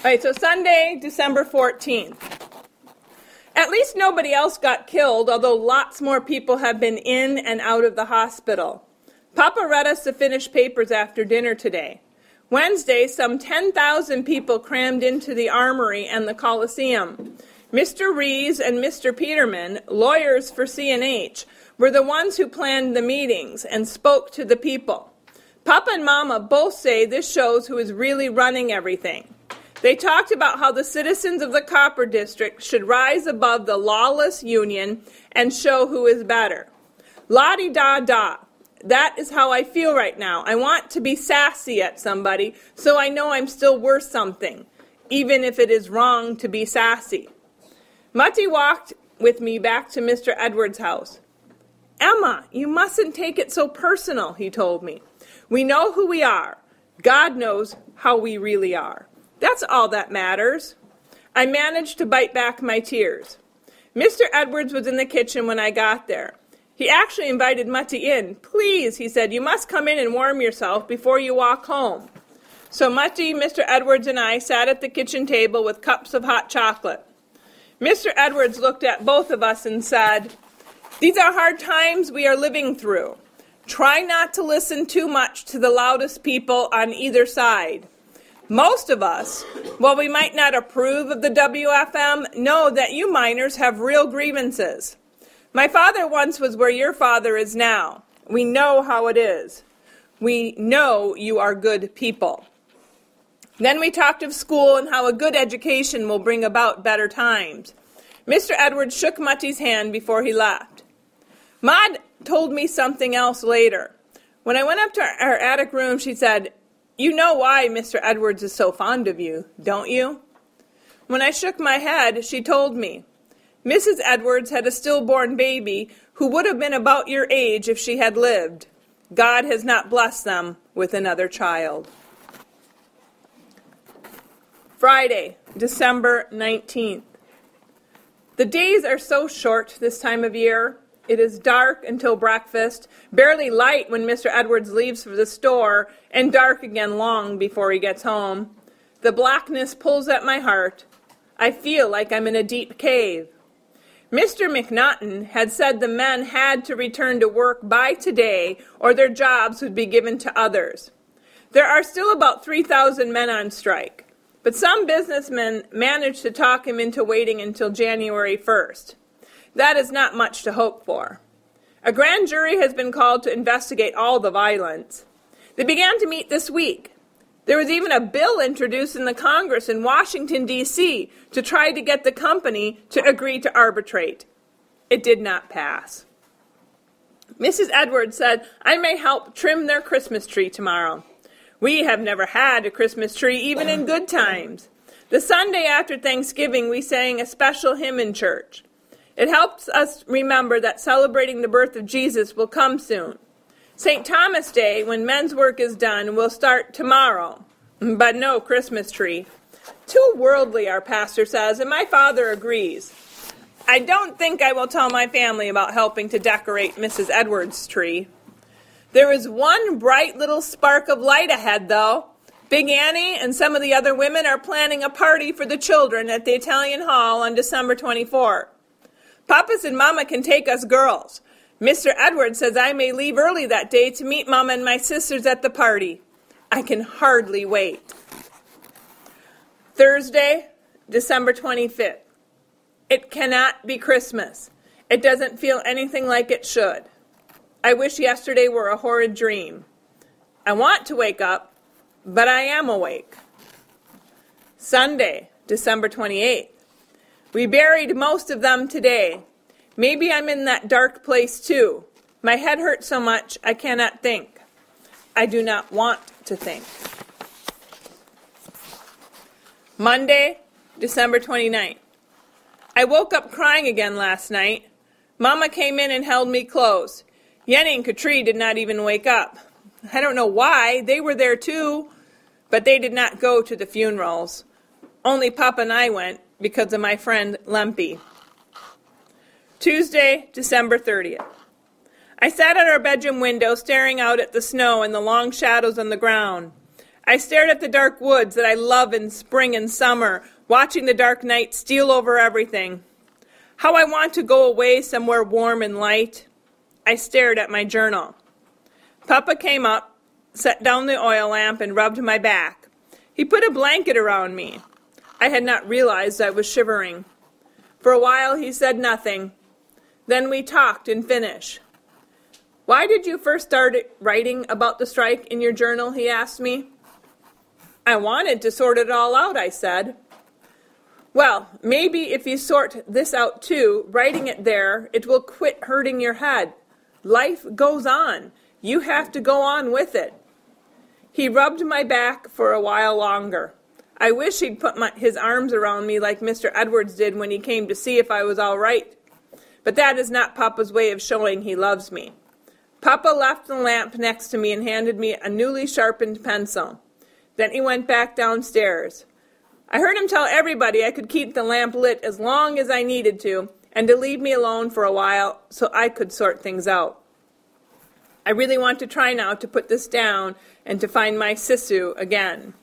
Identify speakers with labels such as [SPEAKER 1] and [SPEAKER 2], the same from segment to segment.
[SPEAKER 1] All right, so Sunday, December 14th. At least nobody else got killed, although lots more people have been in and out of the hospital. Papa read us the finished papers after dinner today. Wednesday, some 10,000 people crammed into the Armory and the Coliseum. Mr. Rees and Mr. Peterman, lawyers for C&H, were the ones who planned the meetings and spoke to the people. Papa and Mama both say this shows who is really running everything. They talked about how the citizens of the Copper District should rise above the lawless union and show who is better. La-di-da-da. That is how I feel right now. I want to be sassy at somebody so I know I'm still worth something, even if it is wrong to be sassy. Mutty walked with me back to Mr. Edwards' house. Emma, you mustn't take it so personal, he told me. We know who we are. God knows how we really are. That's all that matters. I managed to bite back my tears. Mr. Edwards was in the kitchen when I got there. He actually invited Mutty in. Please, he said, you must come in and warm yourself before you walk home. So Mutty, Mr. Edwards, and I sat at the kitchen table with cups of hot chocolate. Mr. Edwards looked at both of us and said, these are hard times we are living through. Try not to listen too much to the loudest people on either side. Most of us, while we might not approve of the WFM, know that you miners have real grievances. My father once was where your father is now. We know how it is. We know you are good people. Then we talked of school and how a good education will bring about better times. Mr. Edwards shook Mutty's hand before he left. Maud told me something else later. When I went up to our attic room, she said, you know why Mr. Edwards is so fond of you, don't you? When I shook my head, she told me, Mrs. Edwards had a stillborn baby who would have been about your age if she had lived. God has not blessed them with another child. Friday, December 19th. The days are so short this time of year. It is dark until breakfast, barely light when Mr. Edwards leaves for the store, and dark again long before he gets home. The blackness pulls at my heart. I feel like I'm in a deep cave. Mr. McNaughton had said the men had to return to work by today or their jobs would be given to others. There are still about 3,000 men on strike, but some businessmen managed to talk him into waiting until January 1st. That is not much to hope for. A grand jury has been called to investigate all the violence. They began to meet this week. There was even a bill introduced in the Congress in Washington, D.C. to try to get the company to agree to arbitrate. It did not pass. Mrs. Edwards said, I may help trim their Christmas tree tomorrow. We have never had a Christmas tree, even in good times. The Sunday after Thanksgiving, we sang a special hymn in church. It helps us remember that celebrating the birth of Jesus will come soon. St. Thomas Day, when men's work is done, will start tomorrow, but no Christmas tree. Too worldly, our pastor says, and my father agrees. I don't think I will tell my family about helping to decorate Mrs. Edwards' tree. There is one bright little spark of light ahead, though. Big Annie and some of the other women are planning a party for the children at the Italian Hall on December 24th. Papas and Mama can take us girls. Mr. Edwards says I may leave early that day to meet Mama and my sisters at the party. I can hardly wait. Thursday, December 25th. It cannot be Christmas. It doesn't feel anything like it should. I wish yesterday were a horrid dream. I want to wake up, but I am awake. Sunday, December 28th. We buried most of them today. Maybe I'm in that dark place too. My head hurts so much I cannot think. I do not want to think. Monday, December 29th. I woke up crying again last night. Mama came in and held me close. Yenny and Katrie did not even wake up. I don't know why. They were there too, but they did not go to the funerals. Only Papa and I went because of my friend Lempy. Tuesday, December 30th. I sat at our bedroom window staring out at the snow and the long shadows on the ground. I stared at the dark woods that I love in spring and summer, watching the dark night steal over everything. How I want to go away somewhere warm and light. I stared at my journal. Papa came up, set down the oil lamp, and rubbed my back. He put a blanket around me. I had not realized I was shivering. For a while he said nothing. Then we talked and finished. "Why did you first start writing about the strike in your journal?" he asked me. "I wanted to sort it all out," I said. "Well, maybe if you sort this out too, writing it there, it will quit hurting your head. Life goes on. You have to go on with it." He rubbed my back for a while longer. I wish he'd put his arms around me like Mr. Edwards did when he came to see if I was all right. But that is not Papa's way of showing he loves me. Papa left the lamp next to me and handed me a newly sharpened pencil. Then he went back downstairs. I heard him tell everybody I could keep the lamp lit as long as I needed to, and to leave me alone for a while so I could sort things out. I really want to try now to put this down and to find my Sisu again.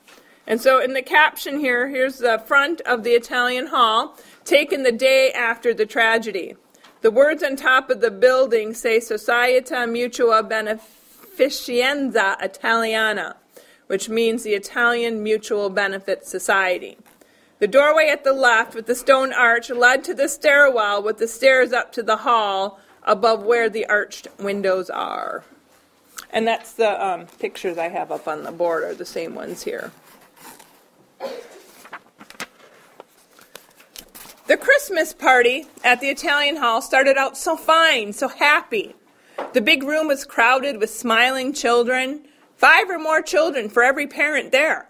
[SPEAKER 1] And so in the caption here, here's the front of the Italian Hall, taken the day after the tragedy. The words on top of the building say Società Mutua Beneficenza Italiana, which means the Italian Mutual Benefit Society. The doorway at the left with the stone arch led to the stairwell with the stairs up to the hall above where the arched windows are. And that's the pictures I have up on the board are the same ones here. The Christmas party at the Italian Hall started out so fine, so happy. The big room was crowded with smiling children, 5 or more children for every parent there.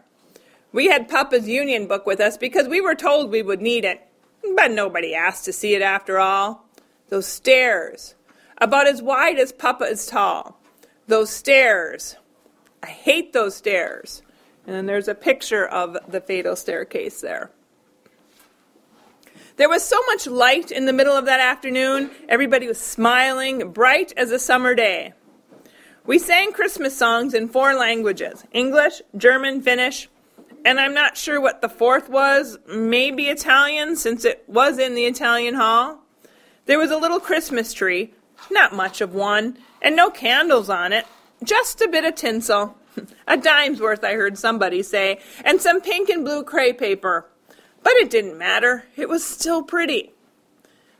[SPEAKER 1] We had Papa's union book with us because we were told we would need it, but nobody asked to see it after all. Those stairs, about as wide as Papa is tall. Those stairs. I hate those stairs. And then there's a picture of the fatal staircase there. There was so much light in the middle of that afternoon. Everybody was smiling, bright as a summer day. We sang Christmas songs in 4 languages, English, German, Finnish, and I'm not sure what the 4th was, maybe Italian, since it was in the Italian Hall. There was a little Christmas tree, not much of one, and no candles on it, just a bit of tinsel. A dime's worth, I heard somebody say, and some pink and blue crepe paper. But it didn't matter. It was still pretty.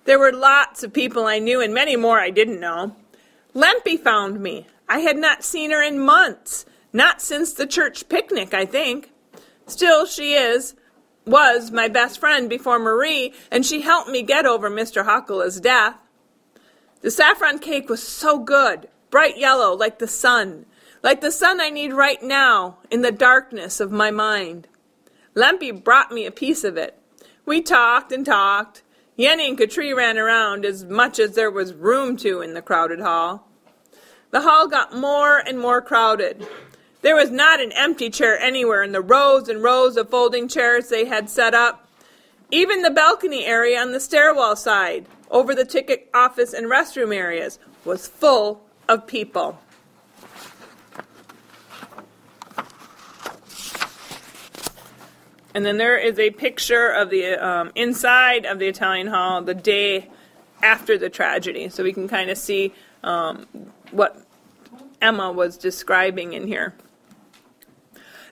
[SPEAKER 1] There were lots of people I knew and many more I didn't know. Lempy found me. I had not seen her in months, not since the church picnic, I think. Still, she was my best friend before Marie, and she helped me get over Mr. Huckle's death. The saffron cake was so good, bright yellow like the sun I need right now in the darkness of my mind. Lempy brought me a piece of it. We talked and talked. Yenny and Katri ran around as much as there was room to in the crowded hall. The hall got more and more crowded. There was not an empty chair anywhere in the rows and rows of folding chairs they had set up. Even the balcony area on the stairwell side, over the ticket office and restroom areas, was full of people. And then there is a picture of the inside of the Italian Hall the day after the tragedy. So we can kind of see what Emma was describing in here.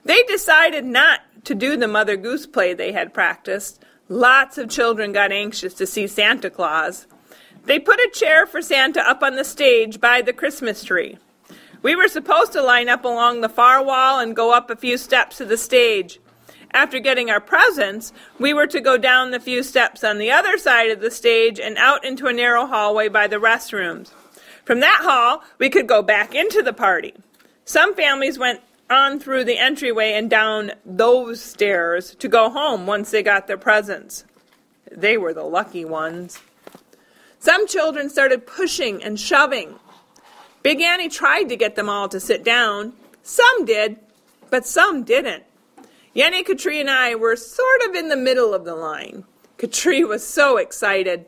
[SPEAKER 1] They decided not to do the Mother Goose play they had practiced. Lots of children got anxious to see Santa Claus. They put a chair for Santa up on the stage by the Christmas tree. We were supposed to line up along the far wall and go up a few steps to the stage. After getting our presents, we were to go down the few steps on the other side of the stage and out into a narrow hallway by the restrooms. From that hall, we could go back into the party. Some families went on through the entryway and down those stairs to go home once they got their presents. They were the lucky ones. Some children started pushing and shoving. Big Annie tried to get them all to sit down. Some did, but some didn't. Yenny, Katri, and I were sort of in the middle of the line. Katri was so excited.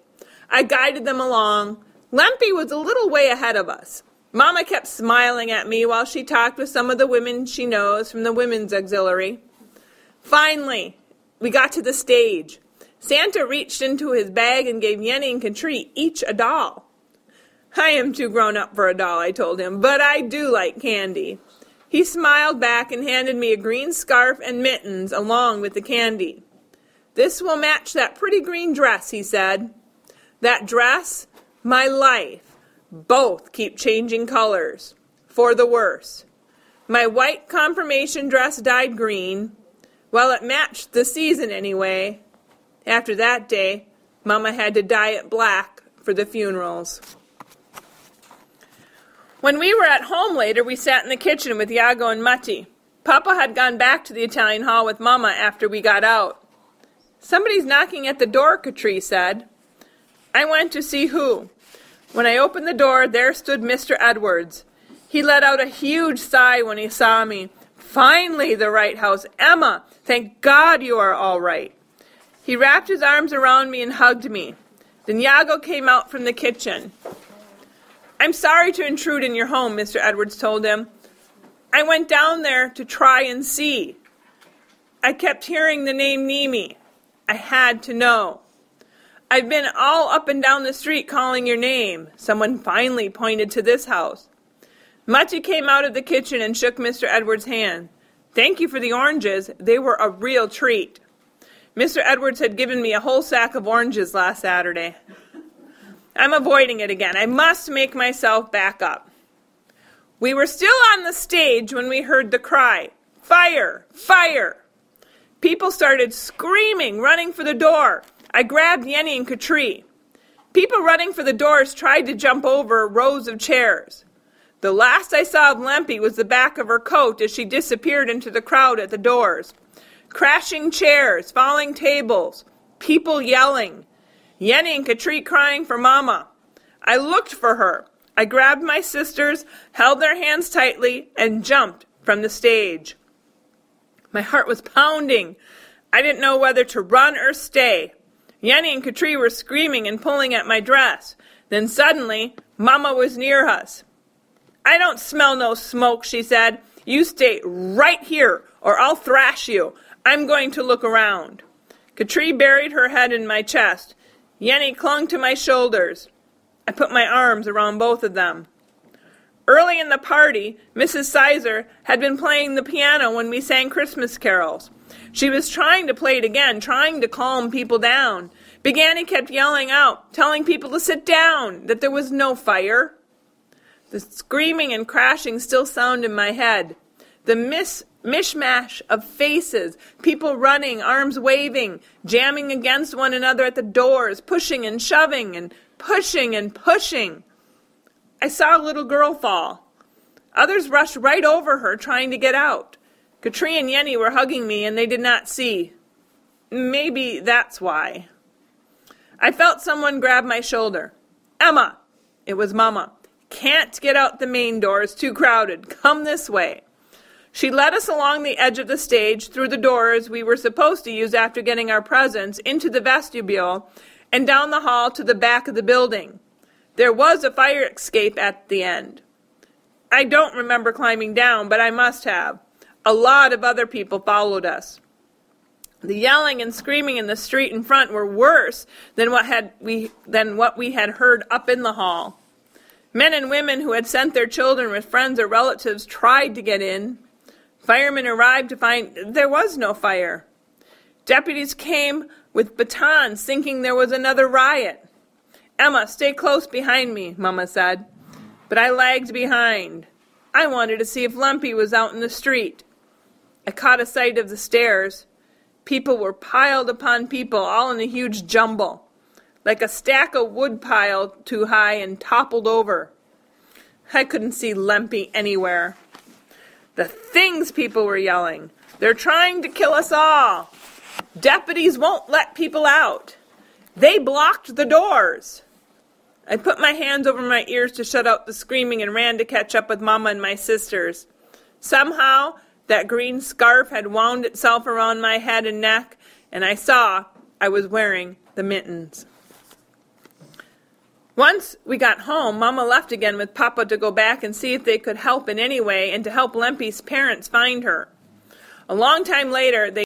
[SPEAKER 1] I guided them along. Lempy was a little way ahead of us. Mama kept smiling at me while she talked with some of the women she knows from the Women's Auxiliary. Finally, we got to the stage. Santa reached into his bag and gave Yenny and Katri each a doll. I am too grown up for a doll, I told him, but I do like candy. He smiled back and handed me a green scarf and mittens along with the candy. This will match that pretty green dress, he said. That dress, my life, both keep changing colors, for the worse. My white confirmation dress dyed green. Well, it matched the season anyway. After that day, Mama had to dye it black for the funerals. When we were at home later, we sat in the kitchen with Iago and Matti. Papa had gone back to the Italian hall with Mama after we got out. Somebody's knocking at the door, Katri said. I went to see who. When I opened the door, there stood Mr. Edwards. He let out a huge sigh when he saw me. Finally, the right house. Emma, thank God you are all right. He wrapped his arms around me and hugged me. Then Iago came out from the kitchen. I'm sorry to intrude in your home, Mr. Edwards told him. I went down there to try and see. I kept hearing the name Nimi. I had to know. I've been all up and down the street calling your name. Someone finally pointed to this house. Matti came out of the kitchen and shook Mr. Edwards' hand. Thank you for the oranges. They were a real treat. Mr. Edwards had given me a whole sack of oranges last Saturday. I'm avoiding it again. I must make myself back up. We were still on the stage when we heard the cry, Fire! Fire! People started screaming, running for the door. I grabbed Yenny and Katri. People running for the doors tried to jump over rows of chairs. The last I saw of Lempi was the back of her coat as she disappeared into the crowd at the doors. Crashing chairs, falling tables, people yelling. Yenny and Katri crying for Mama. I looked for her. I grabbed my sisters, held their hands tightly, and jumped from the stage. My heart was pounding. I didn't know whether to run or stay. Yenny and Katri were screaming and pulling at my dress. Then suddenly, Mama was near us. I don't smell no smoke, she said. You stay right here, or I'll thrash you. I'm going to look around. Katri buried her head in my chest. Yenny clung to my shoulders. I put my arms around both of them. Early in the party, Mrs. Sizer had been playing the piano when we sang Christmas carols. She was trying to play it again, trying to calm people down. Begani kept yelling out, telling people to sit down, that there was no fire. The screaming and crashing still sound in my head. The mishmash of faces, people running, arms waving, jamming against one another at the doors, pushing and shoving and pushing and pushing. I saw a little girl fall. Others rushed right over her, trying to get out. Katri and Yenny were hugging me, and they did not see. Maybe that's why. I felt someone grab my shoulder. Emma! It was Mama. Can't get out the main door. It's too crowded. Come this way. She led us along the edge of the stage, through the doors we were supposed to use after getting our presents, into the vestibule, and down the hall to the back of the building. There was a fire escape at the end. I don't remember climbing down, but I must have. A lot of other people followed us. The yelling and screaming in the street in front were worse than what we had heard up in the hall. Men and women who had sent their children with friends or relatives tried to get in. Firemen arrived to find there was no fire. Deputies came with batons thinking there was another riot. Emma, stay close behind me, Mama said. But I lagged behind. I wanted to see if Lumpy was out in the street. I caught a sight of the stairs. People were piled upon people, all in a huge jumble, like a stack of wood piled too high and toppled over. I couldn't see Lumpy anywhere. The things people were yelling. They're trying to kill us all. Deputies won't let people out. They blocked the doors. I put my hands over my ears to shut out the screaming and ran to catch up with Mama and my sisters. Somehow, that green scarf had wound itself around my head and neck, and I saw I was wearing the mittens. Once we got home, Mama left again with Papa to go back and see if they could help in any way and to help Lempy's parents find her. A long time later, they